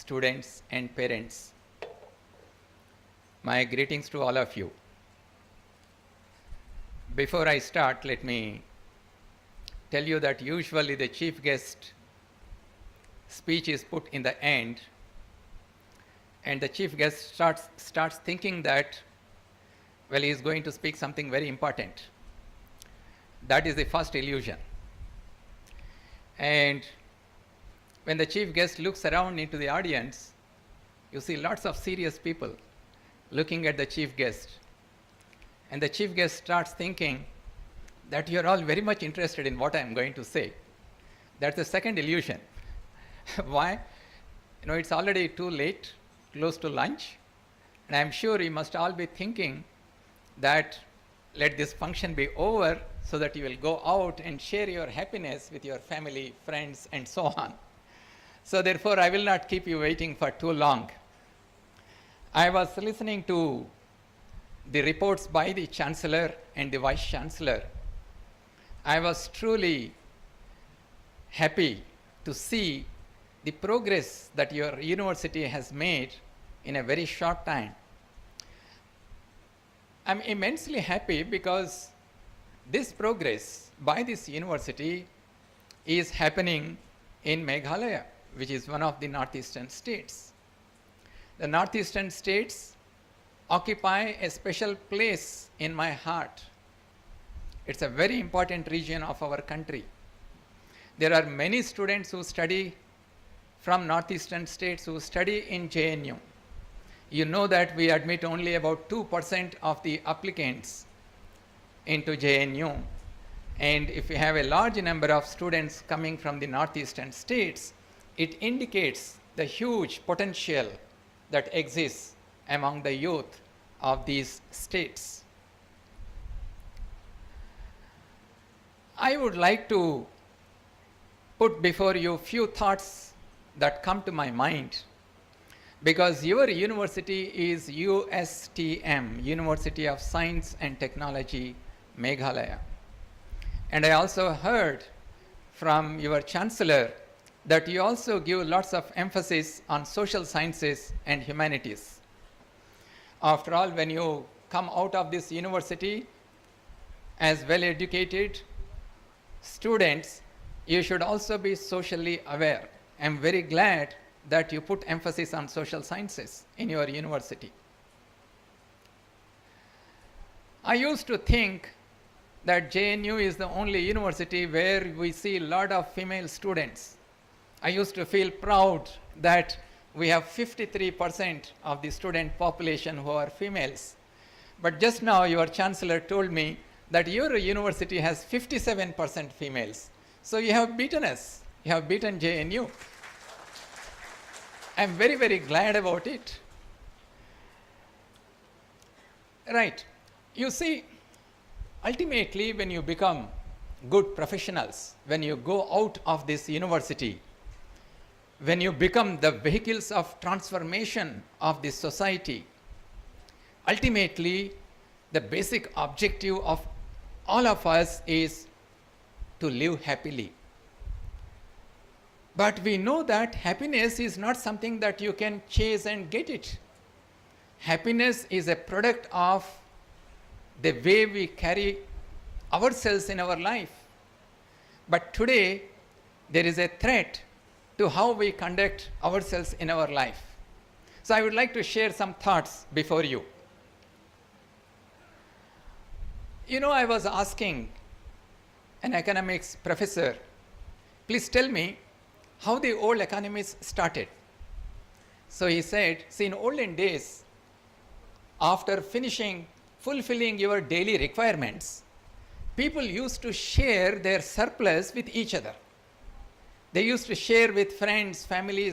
students, and parents. My greetings to all of you. Before I start, let me tell you that usually the chief guest speech is put in the end, and the chief guest starts thinking that, well, he is going to speak something very important. That is the first illusion. And when the chief guest looks around into the audience, you see lots of serious people looking at the chief guest. And the chief guest starts thinking that you're all very much interested in what I'm going to say. That's the second illusion. Why? It's already too late, close to lunch, and I'm sure you must all be thinking that let this function be over so that you will go out and share your happiness with your family, friends, and so on. So therefore, I will not keep you waiting for too long. I was listening to the reports by the Chancellor and the Vice Chancellor. I was truly happy to see the progress that your university has made in a very short time. I'm immensely happy because this progress by this university is happening in Meghalaya, which is one of the northeastern states. The northeastern states occupy a special place in my heart. It's a very important region of our country. There are many students who study from northeastern states who study in JNU. You know that we admit only about 2% of the applicants into JNU. And if we have a large number of students coming from the northeastern states, it indicates the huge potential that exists among the youth of these states. I would like to put before you few thoughts that come to my mind, because your university is USTM, University of Science and Technology, Meghalaya. And I also heard from your Chancellor that you also give lots of emphasis on social sciences and humanities. After all, when you come out of this university as well-educated students, you should also be socially aware. I'm very glad that you put emphasis on social sciences in your university. I used to think that JNU is the only university where we see a lot of female students. I used to feel proud that we have 53% of the student population who are females. But just now your Chancellor told me that your university has 57% females. So you have beaten us. You have beaten JNU. I'm very, very glad about it. Right. You see, ultimately, when you become good professionals, when you go out of this university, when you become the vehicles of transformation of this society, ultimately, the basic objective of all of us is to live happily. But we know that happiness is not something that you can chase and get it. Happiness is a product of the way we carry ourselves in our life. But today, there is a threat to how we conduct ourselves in our life. So I would like to share some thoughts before you. I was asking an economics professor, please tell me how the old economies started. So he said, see, in olden days, after fulfilling your daily requirements, people used to share their surplus with each other. They used to share with friends, families,